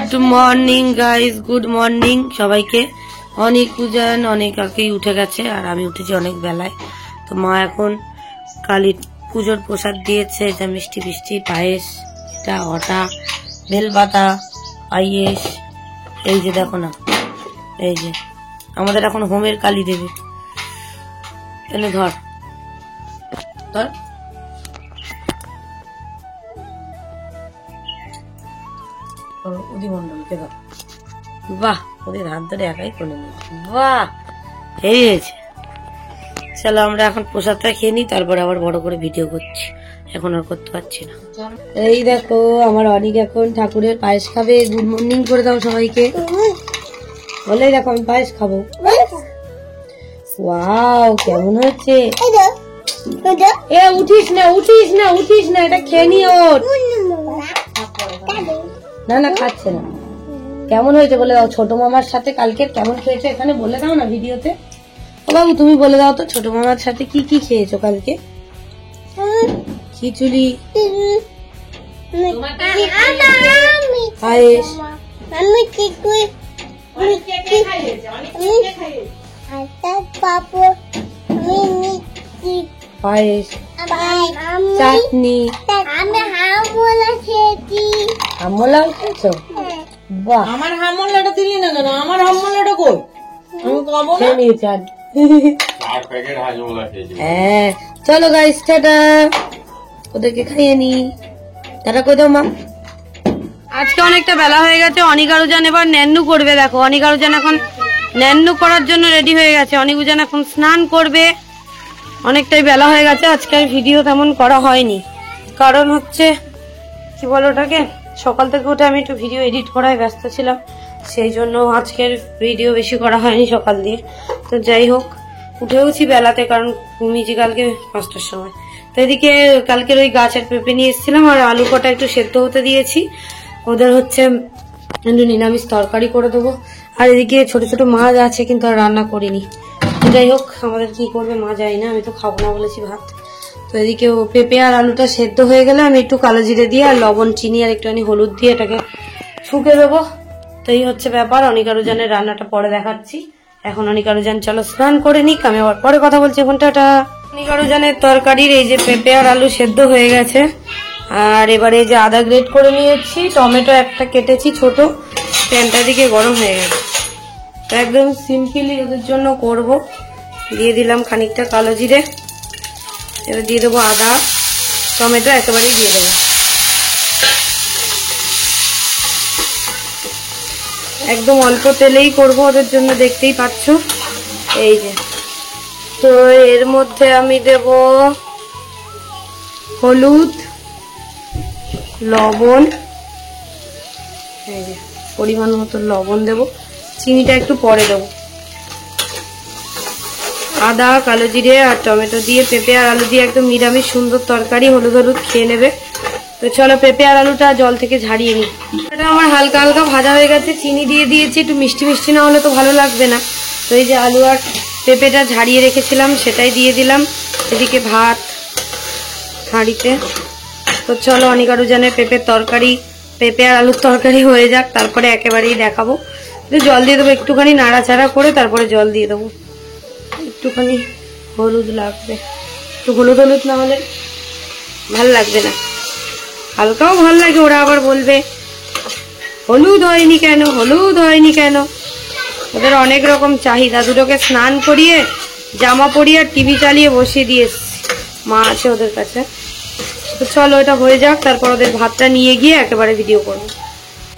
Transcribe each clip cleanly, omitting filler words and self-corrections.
Good morning guys, good morning সবাইকে। অনেক পূজান অনেক আগেই উঠে গেছে আর আমি উঠেছি অনেক বেলায়। তো মা এখন কালী পুজোর প্রসাদ দিয়েছে, এটা মিষ্টি ফিষ্টি পায়েস, এটা অটা বেলপাতা পায়েস। এই যে দেখো না, এই যে আমাদের এখন হোমের কালী দেবে। এনে ধর ধর, উদিমন্ডলকে দাও। বাহ, ওদের হাত ধরে একাই করে নিয়েছে, বাহ হেরি হয়েছে। চলো আমরা এখন প্রসাদটা খেয়ে নিই, তারপরে আবার বড় করে ভিডিও করছি, এখন আর করতে পারছি না। এই দেখো আমার অনেক এখন ঠাকুরের পায়েস খাবে। গুড মর্নিং করে দাও সবাইকে, বলেই দেখো আমি পায়েস খাবো। ওয়াও কেমন হচ্ছে। এ উঠিস না উঠিস না উঠিস না, এটা খেয়ে নি ওর। না না খাচ্ছে না। কেমন হয়েছে বলে দাও, ছোট মামার সাথে কালকে কেমন খেয়েছো এখানে বলে দাও না ভিডিওতে। ও বাবু তুমি বলে দাও তো, ছোট মামার সাথে কি কি খেয়েছো কালকে? খিচুড়ি, পায়েস, পায়েস, চাটনি, আমলাও খেয়েছো? বাহ, আমার হামলাটা দিলি না কেন? আমার হামলাটা কই? আমি খাবো না। নিয়েছি আর হ্যাঁ, চলো গাইস টাটা, ওদেরকে খাইয়ে নি। টাটা কই দাও মা। আজকে অনেকটা বেলা হয়ে গেছে, অনিকারুজান এবার ন্যান্নু করবে। দেখো অনিকারুজান এখন ন্যান্নু করার জন্য রেডি হয়ে গেছে। অনিকুজান এখন স্নান করবে। অনেকটাই বেলা হয়ে গেছে, আজকে ভিডিও তেমন করা হয়নি, কারণ হচ্ছে কি বলো ওটাকে, সকাল থেকে উঠে আমি একটু ভিডিও এডিট করায় ব্যস্ত ছিলাম, সেই জন্য আজকের ভিডিও বেশি করা হয়নি সকাল দিয়ে। তো যাই হোক, উঠেওছি বেলাতে, কারণ ঘুমিয়েছি কালকে 5টার সময়। তো এদিকে কালকের ওই গাছের পেঁপে নিয়ে এসেছিলাম আর আলু কটা একটু সেদ্ধ হতে দিয়েছি, ওদের হচ্ছে একটু নিরামিষ তরকারি করে দেবো। আর এদিকে ছোট ছোট মাছ আছে, কিন্তু আর রান্না করিনি। যাই হোক, আমাদের কি করবে মা যায় না, আমি তো খাবো না বলেছি ভাত। তো এদিকে পেঁপে আর আলুটা সেদ্ধ হয়ে গেলে আমি একটু কালো জিরে দিয়ে আর লবণ চিনি আর একটুখানি হলুদ দিয়ে এটাকে শুকে দেবো। তো এই হচ্ছে ব্যাপার। অনিকারুজানের রান্নাটা পরে দেখাচ্ছি। এখন অনিকারুজান চলো স্নান করে নিক, আমি আবার পরে কথা বলছি। এখন টাটা। অনিকারুজানের তরকারির এই যে পেঁপে আর আলু সেদ্ধ হয়ে গেছে, আর এবারে যে আদা গ্রেট করে নিয়েছি, টমেটো একটা কেটেছি ছোট, প্যানটা দিকে গরম হয়ে গেছে। একদম সিম্পলি ওদের জন্য করব। দিয়ে দিলাম খানিকটা কালো জিরে, এবার দিয়ে দেবো আদা, টমেটো একেবারেই দিয়ে দেবো। একদম অল্প তেলেই করব ওদের জন্য, দেখতেই পাচ্ছ এই যে। তো এর মধ্যে আমি দেব হলুদ, লবণ, এই যে পরিমাণ মতো লবণ দেব, চিনিটা একটু পরে দেবো। আদা, কালো জিরে আর টমেটো দিয়ে পেঁপে আর আলু দিয়ে একদম নিরামিষ সুন্দর তরকারি, হলুদ হলুদ খেয়ে নেবে। তো চলো পেঁপে আর আলুটা জল থেকে ঝাড়িয়ে নিই। এটা আমার হালকা হালকা ভাজা হয়ে গেছে, চিনি দিয়ে দিয়েছি, একটু মিষ্টি মিষ্টি না হলে তো ভালো লাগবে না। তো এই যে আলু আর পেঁপেটা ঝাড়িয়ে রেখেছিলাম সেটাই দিয়ে দিলাম। এদিকে ভাত হাঁড়িতে। তো চলো অনিকারুজানের পেঁপের তরকারি, পেঁপে আর আলুর তরকারি হয়ে যাক, তারপরে একেবারেই দেখাবো। জল দিয়ে দেবো একটুখানি নাড়াচাড়া করে, তারপরে জল দিয়ে দেবো। একটুখানি হলুদ লাগবে, একটু হলুদ হলুদ না হলে ভাল লাগবে না। হালকাও ভাল লাগে, ওরা আবার বলবে হলুদ হয়নি কেন, হলুদ হয়নি কেন। ওদের অনেক রকম চাহিদা। দুটোকে স্নান করিয়ে জামা পরিয়ে আর টিভি চালিয়ে বসিয়ে দিয়ে এসছি, মা আছে ওদের কাছে। তো চলো এটা হয়ে যাক, তারপর ওদের ভাতটা নিয়ে গিয়ে একেবারে ভিডিও করবো।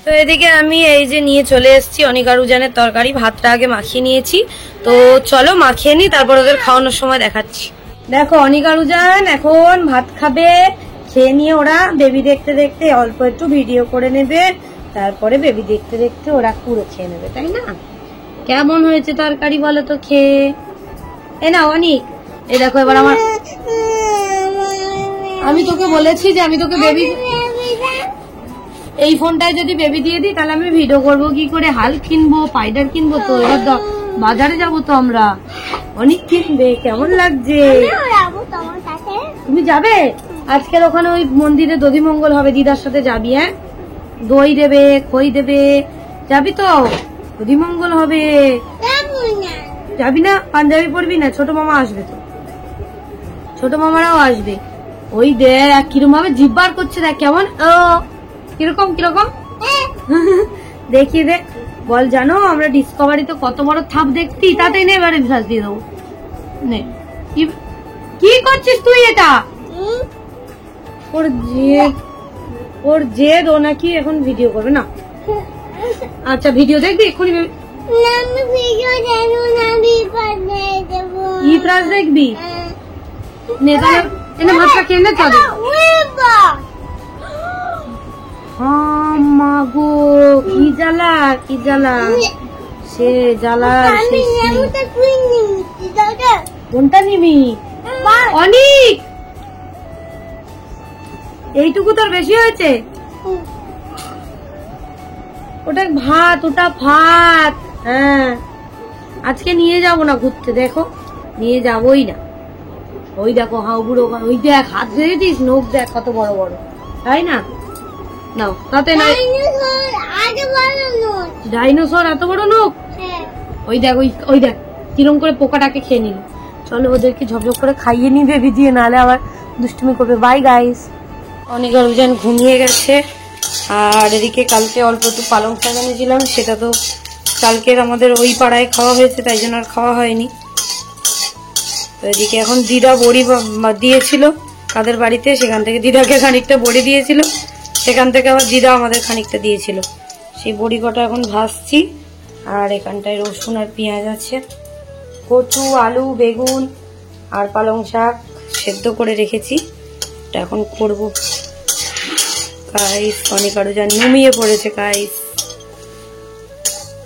তো এদিকে আমি এই যে নিয়ে চলে এসেছি অনিকারুজানের তরকারি, ভাতটা আগে মাখিয়ে নিয়েছি। তো চলো মাখিয়ে নি, তারপর ওদের খাওয়ানোর সময় দেখাচ্ছি। দেখো অনিকারুজান এখন ভাত খাবে, খেয়ে নিয়ে ওরা বেবি দেখতে দেখতে অল্প একটু ভিডিও করে নেবে, তারপরে বেবি দেখতে দেখতে ওরা পুরো খেয়ে নেবে, তাই না? কেমন হয়েছে তরকারি বলো তো খেয়ে? এই না অনিক, এই দেখো এবার আমার, আমি তোকে বলেছি যে আমি তোকে বেবি, এই ফোনটায় যদি বেবি দিয়ে দিই তাহলে আমি ভিডিও করবো কি করে? হাল কিনবো, পাইডার কিনবো, তো এবার বাজারে যাবো তো আমরা, অনেক কিনবে। কেমন লাগছে? তুমি যাবে আজকের ওখানে ওই মন্দিরে দধিমঙ্গল হবে, দিদার সাথে যাবি? হ্যাঁ দই দেবে, খই দেবে। যাবি তো? অধিমঙ্গল হবে। যাবি না? পাঞ্জাবি পরবি না? ছোট মামা আসবে তো, ছোট মামারাও আসবে। ওই দেখ কিরকম ভাবে জিভ বার করছে, দেখ কেমন। ও কিরকম কিরকম দেখিয়ে দেখ। বল, জানো আমরা ডিসকভারিতে কত বড় থাপ দেখতি? তাতে নে, এবারে শ্বাস দিয়ে দেবো। নে, কি করছিস তুই? এটা ওর জেদ। ও নাকি এখন ভিডিও করবে না। আচ্ছা ভিডিও দেখবি এক্ষুনি? ইপ্রাস দেখবি? নে তাহলে, এনে ভাতটা খেয়ে নে। চল। মা গো, কি জ্বালা, কি জ্বালা, সে জ্বালা। কোনটা নিবি? অনেক, এইটুকু তোর বেশি হয়েছে। ওটা ভাত, ওটা ভাত। হ্যাঁ, আজকে নিয়ে যাব না ঘুরতে, দেখো নিয়ে যাবই না। ওই দেখো হাউ বুড়ো, ওই দেখ হাত ধরেছিস, নখ দেখ কত বড় বড়, তাই না? নাও তাতে না, ডাইনোসর এত বড় নখ। ওই দেখ, ওই দেখ কিরম করে পোকাটাকে খেয়ে নিল। চলো ওদেরকে ঝপঝপ করে খাইয়ে নিবে ভিজিয়ে, নাহলে আবার দুষ্টুমি করবে। Bye guys. অনেক অভিযান ঘুমিয়ে গেছে। আর এদিকে কালকে অল্প একটু পালং শাক এনেছিলাম, সেটা তো কালকের আমাদের ওই পাড়ায় খাওয়া হয়েছে, তাই জন্য আর খাওয়া হয়নি। তো এদিকে এখন দিদা বড়ি দিয়েছিল কাদের বাড়িতে, সেখান থেকে দিদাকে খানিকটা বড়ি দিয়েছিল, সেখান থেকে আবার দিদা আমাদের খানিকটা দিয়েছিল। সেই বড়ি কটা এখন ভাজছি। আর এখানটায় রসুন আর পেঁয়াজ আছে, কচু, আলু, বেগুন আর পালং শাক সেদ্ধ করে রেখেছি, এটা এখন করবো। গাইস অনিকারুজান নুমিয়ে পড়েছে। গাইস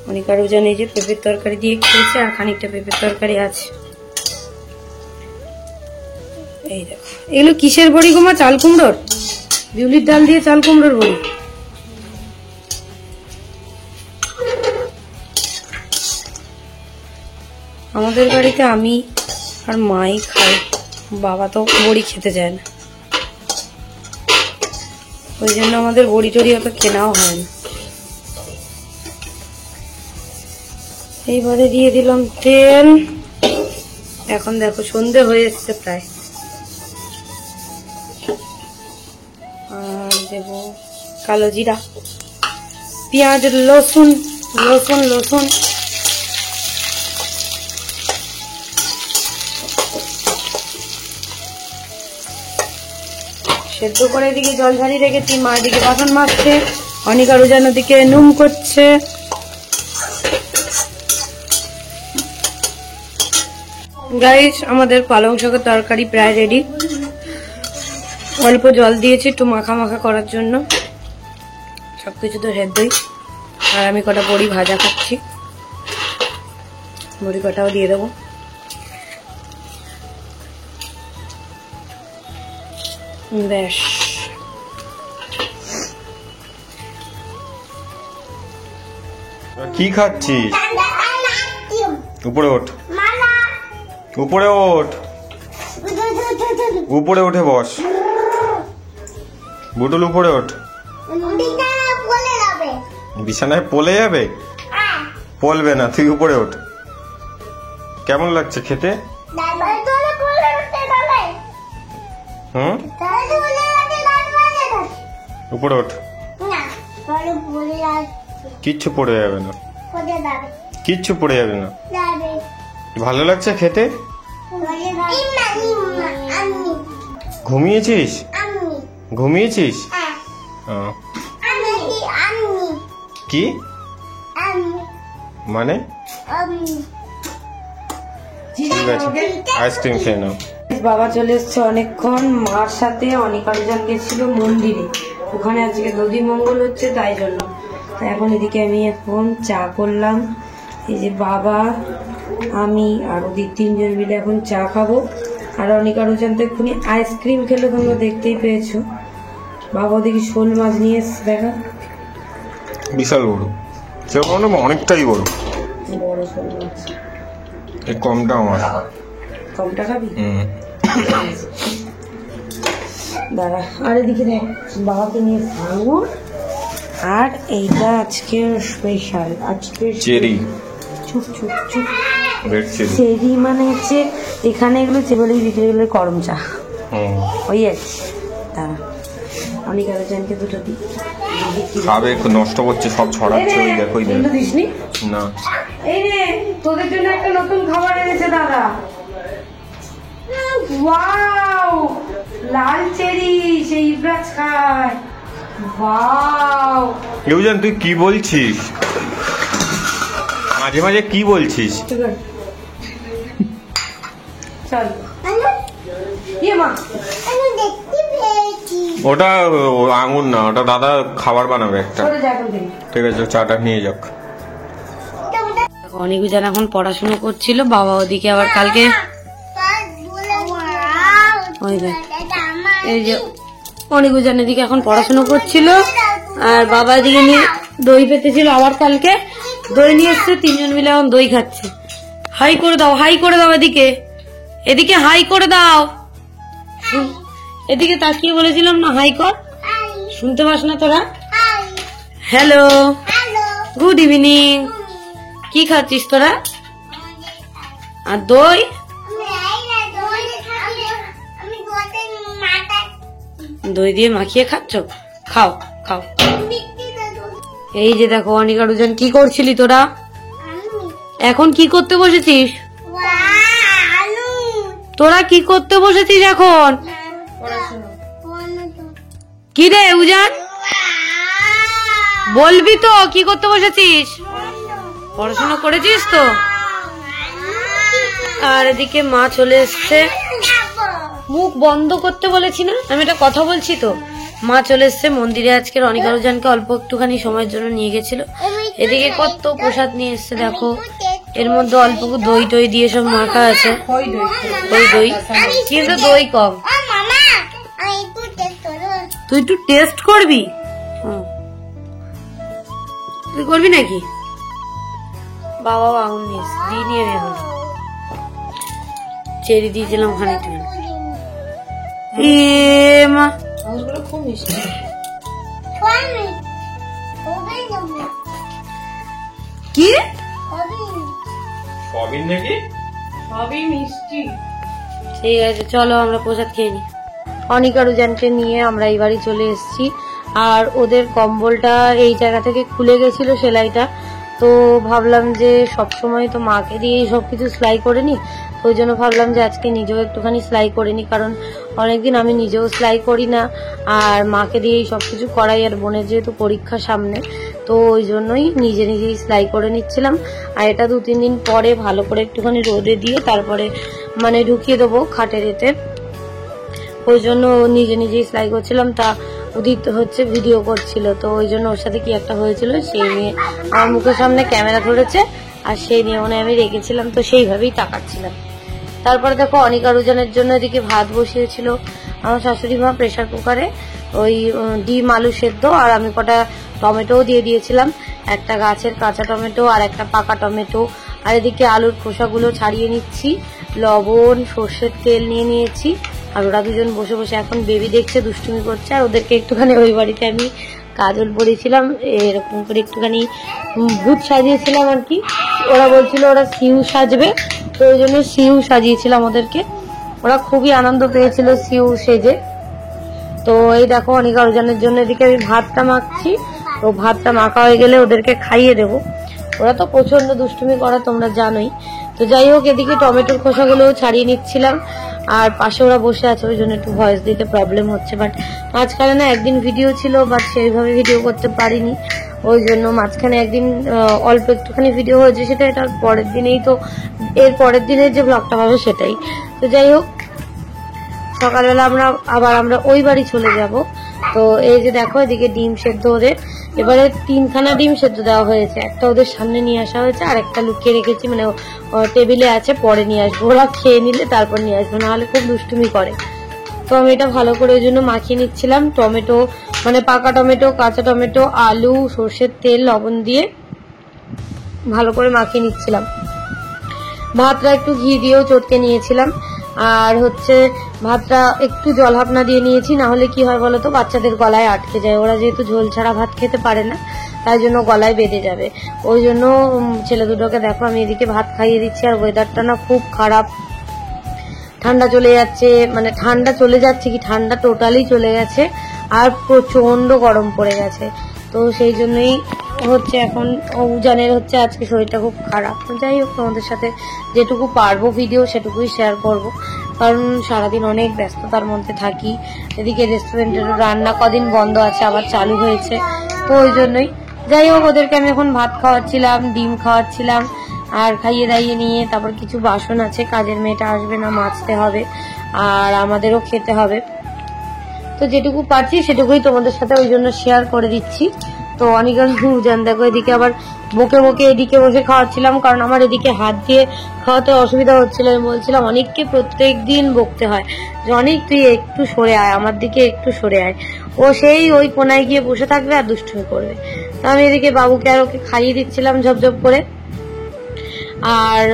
অনিকারুজান এই যে পেঁপের তরকারি দিয়ে খেয়েছে, আর খানিকটা পেঁপের তরকারি আছে। এই দেখো, এগুলো কিসের বড়ি গো মা? চাল কুমড়োর, বিউলির ডাল দিয়ে চাল কুমড়োর বড়ি। আমাদের বাড়িতে আমি আর মাই খাই, বাবা তো বড়ি খেতে চায় না, ওই জন্য আমাদের বড়ি টড়ি অত কেনাও হয় না। এইবারে দিয়ে দিলাম তেল। এখন দেখো সন্ধে হয়ে এসছে প্রায়। আর দেব কালো জিরা, পেঁয়াজ, লসুন লসুন লসুন সেদ্ধ করে এদিকে জল ঝাড়িয়ে রেখেছি। মা এদিকে বাসন মাজছে, অনিকারুজান ওদিকে নুম করছে। গাইস আমাদের পালং শাকের তরকারি প্রায় রেডি। অল্প জল দিয়েছি একটু মাখা মাখা করার জন্য, সবকিছু তো সেদ্ধই। আর আমি কটা বড়ি ভাজা খাচ্ছি, বড়ি কটাও দিয়ে দেবো। বেশ, কি খাচ্ছিস? উপরে ওঠ, উপরে ওঠ, উপরে উঠে বস। বুটুল উপরে ওঠ। বিছানায় পলে যাবে? পলবে না, তুই উপরে ওঠ। কেমন লাগছে খেতে? হুম, উপরে ওঠ। কিচ্ছু পড়ে যাবে না, কিচ্ছু পড়ে যাবে না। ভালো লাগছে খেতে? ঘুমিয়েছিস? ঘুমিয়েছিস? কি মানে? ঠিক আছে, আইসক্রিম খেয়ে নাও। বাবা চলে এসছে অনেকক্ষণ, মার সাথে অনিকারুজান গেছিল মন্দিরে, ওখানে আজকে দধি মঙ্গল হচ্ছে, তাই জন্য। এখন এদিকে আমি এখন চা করলাম। এই যে বাবা, আমি আর ওদিক তিনজন মিলে এখন চা খাবো। আর অনিকারুজান তো এক্ষুনি আইসক্রিম খেলে, তোমরা দেখতেই পেয়েছো। বাবা ওদিকে শোল মাছ নিয়ে এসছে, দেখা বিশাল বড়, অনেকটাই বড়। বড় শোল মাছ। এই কমটা আমার। কমটা খাবি? দাঁড়া। আর এদিকে দেখ, বাবাকে নিয়ে ভাঙবো। আর এইটা আজকে স্পেশাল, আজকে চেরি, চুপ চুপ চুপ, রেড চেরি। চেরি মানে হচ্ছে এখানে এগুলো চেরি বিক্রি করলে করম চা, ওই আছে। দাঁড়া অনেক আরো জানকে দুটো দিই, খাবে, নষ্ট করছে, সব ছড়াচ্ছে। ওই দেখো, ওই দেখো। দিসনি না, এই রে তোদের জন্য একটা নতুন খাবার এনেছে দাদা। ওয়াও, লাল চেরি, সেই ইব্রাজ খায়। ওয়াও, ইউজান তুই কি বলছিস? মাঝে মাঝে কি বলছিস? চল ইয়ে মা, ওটা আঙুর না, ওটা দাদা খাবার বানাবে একটা। চলে যা এখন থেকে। ঠিক আছে, চাটা নিয়ে যাক। অনিকুজান এখন পড়াশোনা করছিল, বাবা ওদিকে আবার কালকে ওই দেখ, এই যে অনিকুজান এদিকে এখন পড়াশোনা করছিল, আর বাবা এদিকে নিয়ে দই পেতেছিল। আবার কালকে দই নিয়ে এসছে, তিনজন মিলে এখন দই খাচ্ছে। হাই করে দাও, হাই করে দাও, এদিকে এদিকে হাই করে দাও। এদিকে তাকিয়ে বলেছিলাম না হাই কর, শুনতে পাস না তোরা? Hello, good evening. কি খাচ্ছিস তোরা? আর দই? দই দিয়ে মাখিয়ে খাচ্ছ? খাও খাও। এই যে দেখো অনিকারুজান, কি করছিলি তোরা? এখন কি করতে বসেছিস তোরা? কি করতে বসেছিস এখন? কি রে উজান, বলবি তো কি করতে বসেছিস? পড়াশোনা করেছিস তো? আর এদিকে মা চলে এসছে, মুখ বন্ধ করতে বলেছি না আমি, একটা কথা বলছি তো। মা চলে এসছে মন্দিরে, আজকে অনিকারুজানকে অল্প একটুখানি সময়ের জন্য নিয়ে গেছিল। এদিকে কত প্রসাদ নিয়ে এসছে দেখো, এর মধ্যে অল্প দই টই দিয়ে সব মাখা আছে। ওই দই, কিন্তু দই কম। তুই একটু টেস্ট করবি? তুই করবি নাকি? বাবা আঙুল নিয়ে দিয়ে নিয়ে এখন চেরি দিয়েছিলাম ওখানে একটু। মা খুব মিষ্টি, কি সবিন নাকি? সবই মিষ্টি। ঠিক আছে চলো আমরা প্রসাদ খেয়ে নিই। অনিকারুজানকে নিয়ে আমরা এই বাড়ি চলে এসেছি, আর ওদের কম্বলটা এই জায়গা থেকে খুলে গেছিল সেলাইটা, তো ভাবলাম যে সবসময় তো মাকে দিয়েই সবকিছু সেলাই করে নি, ওই জন্য ভাবলাম যে আজকে নিজেও একটুখানি সেলাই করে নি, কারণ অনেকদিন আমি নিজেও সেলাই করি না, আর মাকে দিয়েই সবকিছু করাই। আর বোনের যেহেতু পরীক্ষা সামনে, তো ওই জন্যই নিজেই সেলাই করে নিচ্ছিলাম। আর এটা 2-3 দিন পরে ভালো করে একটুখানি রোদে দিয়ে তারপরে মানে ঢুকিয়ে দেবো খাটের এতে, ওই জন্য নিজেই সেলাই করছিলাম। তা উদিত হচ্ছে ভিডিও করছিল, তো ওই জন্য ওর সাথে কি একটা হয়েছিল, সেই নিয়ে আমার মুখের সামনে ক্যামেরা ধরেছে, আর সেই নিয়ে মনে আমি রেখেছিলাম, তো সেইভাবেই তাকাচ্ছিলাম। তারপরে দেখো অনিকারুজানের জন্য এদিকে ভাত বসিয়েছিল আমার শাশুড়ি মা প্রেসার কুকারে, ওই ডিম আলু সেদ্ধ, আর আমি কটা টমেটোও দিয়ে দিয়েছিলাম, একটা গাছের কাঁচা টমেটো আর একটা পাকা টমেটো। আর এদিকে আলুর খোসাগুলো ছাড়িয়ে নিচ্ছি, লবণ সর্ষের তেল নিয়ে নিয়েছি। আর ওরা দুজন বসে বসে এখন বেবি দেখছে, দুষ্টুমি করছে। আর ওদেরকে একটুখানি ওই বাড়িতে আমি কাজল পরেছিলাম, এরকম করে একটুখানি ভূত সাজিয়েছিলাম আর কি। ওরা বলছিল ওরা সিউ সাজবে, তো ওই জন্য সিউ সাজিয়েছিলাম ওদেরকে। ওরা খুবই আনন্দ পেয়েছিল সিউ সেজে। তো এই দেখো অনিকারুজানের জন্য এদিকে আমি ভাতটা মাখছি, তো ভাতটা মাখা হয়ে গেলে ওদেরকে খাইয়ে দেবো। ওরা তো প্রচন্ড দুষ্টুমি করে তোমরা জানোই। তো যাই হোক, এদিকে টমেটোর খোসাগুলো ছাড়িয়ে নিচ্ছিলাম, আর পাশে ওরা বসে আছে, ওই জন্য একটু ভয়েস দিতে প্রবলেম হচ্ছে। বাট মাঝখানে না একদিন ভিডিও ছিল, বাট সেইভাবে ভিডিও করতে পারিনি, ওই জন্য মাঝখানে একদিন অল্প একটুখানি ভিডিও হয়েছে, সেটা এটার পরের দিনেই, তো এর পরের দিনের যে ব্লগটা হবে সেটাই। তো যাই হোক, সকালবেলা আমরা ওই বাড়ি চলে যাব। তো এই যে দেখো এদিকে ডিম সেদ্ধ ওদের, এবারে 3খানা ডিম সেদ্ধ দেওয়া হয়েছে, একটা ওদের সামনে নিয়ে আসা হয়েছে, আর একটা লুকিয়ে রেখেছি, মানে টেবিলে আছে, পরে নিয়ে আসবো, ওরা খেয়ে নিলে তারপর নিয়ে আসবো, নাহলে খুব দুষ্টুমি করে। তো আমি এটা ভালো করে ওই জন্য মাখিয়ে নিচ্ছিলাম, টমেটো মানে পাকা টমেটো, কাঁচা টমেটো, আলু, সর্ষের তেল, লবণ দিয়ে ভালো করে মাখিয়ে নিচ্ছিলাম। ভাতটা একটু ঘি দিয়েও চটকে নিয়েছিলাম। আর হচ্ছে ভাতটা একটু জল ভাপনা দিয়ে নিয়েছি, না হলে কি হয় বলতো, বাচ্চাদের গলায় আটকে যায়। ওরা যেহেতু ঝোল ছাড়া ভাত খেতে পারে না, তাই জন্য গলায় বেঁধে যাবে। ওই জন্য ছেলে দুটোকে দেখো আমি এদিকে ভাত খাইয়ে দিচ্ছি। আর ওয়েদারটা না খুব খারাপ, ঠান্ডা চলে যাচ্ছে, মানে ঠান্ডা চলে যাচ্ছে কি, ঠান্ডা টোটালি চলে গেছে আর প্রচন্ড গরম পড়ে গেছে। তো সেই জন্যই হচ্ছে এখন উজানের হচ্ছে আজকে শরীরটা খুব খারাপ। তো যাই হোক, তোমাদের সাথে যেটুকু পারবো ভিডিও সেটুকুই শেয়ার করব, কারণ সারাদিন অনেক ব্যস্ততার মধ্যে থাকি। এদিকে রেস্টুরেন্টের রান্না কদিন বন্ধ আছে, আবার চালু হয়েছে, তো ওই জন্যই। যাই হোক, ওদেরকে আমি এখন ভাত খাওয়াচ্ছিলাম, ডিম খাওয়াচ্ছিলাম, আর খাইয়ে দাইয়ে নিয়ে তারপর কিছু বাসন আছে, কাজের মেয়েটা আসবে না, মাজতে হবে, আর আমাদেরও খেতে হবে। তো যেটুকু পারছি সেটুকুই তোমাদের সাথে ওই জন্য শেয়ার করে দিচ্ছি। তো অনেকক্ষণ উজান দেখো এদিকে আবার বকে বকে এদিকে বসে খাওয়াচ্ছিলাম, কারণ আমার এদিকে হাত দিয়ে খাওয়াতে অসুবিধা হচ্ছিল। আমি বলছিলাম অনেককে প্রত্যেক দিন বকতে হয় যে অনেক তুই একটু সরে আয়, আমার দিকে একটু সরে আয়। ও সেই ওই কোনায় গিয়ে বসে থাকবে আর দুষ্টুমি করবে। তো আমি এদিকে বাবুকে আর ওকে খাইয়ে দিচ্ছিলাম ঝপঝপ করে। আর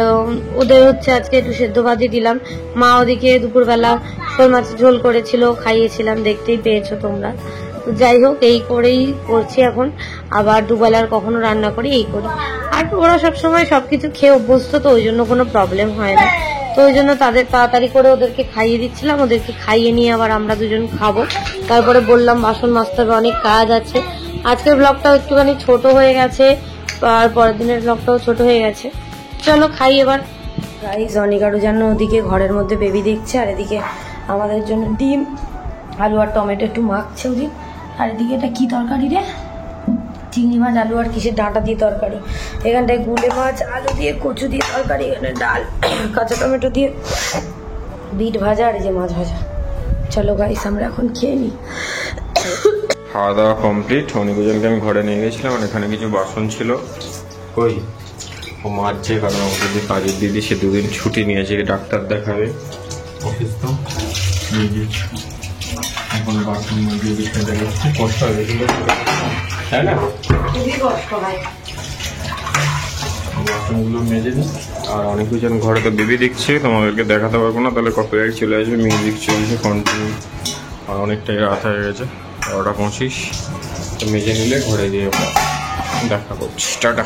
ওদের হচ্ছে আজকে একটু সেদ্ধ ভাজি দিলাম। মা ওদিকে দুপুরবেলা শোল মাছের ঝোল করেছিল, খাইয়েছিলাম, দেখতেই পেয়েছো তোমরা। তো যাই হোক, এই করেই করছি এখন। আবার দুবেলার কখনো রান্না করি, এই করি। আর ওরা সবসময় সবকিছু খেয়ে অভ্যস্ত, তো ওই জন্য কোনো প্রবলেম হয় না। তো ওই জন্য তাদের তাড়াতাড়ি করে ওদেরকে খাইয়ে দিচ্ছিলাম। ওদেরকে খাইয়ে নিয়ে আবার আমরা দুজন খাবো। তারপরে বললাম বাসন মাজতে হবে, অনেক কাজ আছে। আজকের ব্লগটাও একটুখানি ছোট হয়ে গেছে, আর পরের দিনের ব্লগটাও ছোট হয়ে গেছে। চলো খাই এবার। গাইস, অনিকারও যেন ওদিকে ঘরের মধ্যে বেবি দেখছে, আর এদিকে আমাদের জন্য ডিম, আলু আর টমেটো একটু মাখছে ওদিক। আর এদিকে এটা কি তরকারি রে, চিংড়ি মাছ আলু আর কিসের ডাঁটা দিয়ে তরকারি। এখানটায় গুলে মাছ আলু দিয়ে কচু দিয়ে তরকারি, এখানে ডাল, কাঁচা টমেটো দিয়ে বিট ভাজা, আর এই যে মাছ ভাজা। চলো গাইস, আমরা এখন খেয়ে নিই। খাওয়া দাওয়া কমপ্লিট। অনিকুজনকে আমি ঘরে নিয়ে গেছিলাম, আর এখানে কিছু বাসন ছিল, কই ও মারছে, কারণ ওকে যে কাজের দিদি সে দুদিন ছুটি নিয়েছে, ডাক্তার দেখাবে অফিস। তো এখন বাসন মধ্যে খুব কষ্ট হবে, তাই না? খুবই কষ্ট হয়। বাসনগুলো মেজে দিই। আর অনেকজন ঘরে তো বেবি দেখছে, তোমাদেরকে দেখাতে পারবো না, তাহলে কপিরাইট চলে আসবে। মিউজিক চলছে কন্টিনিউ, আর অনেকটাই রাত হয়ে গেছে, 12:25। তো মেজে নিলে ঘরে গিয়ে দেখা করছি। টাটা।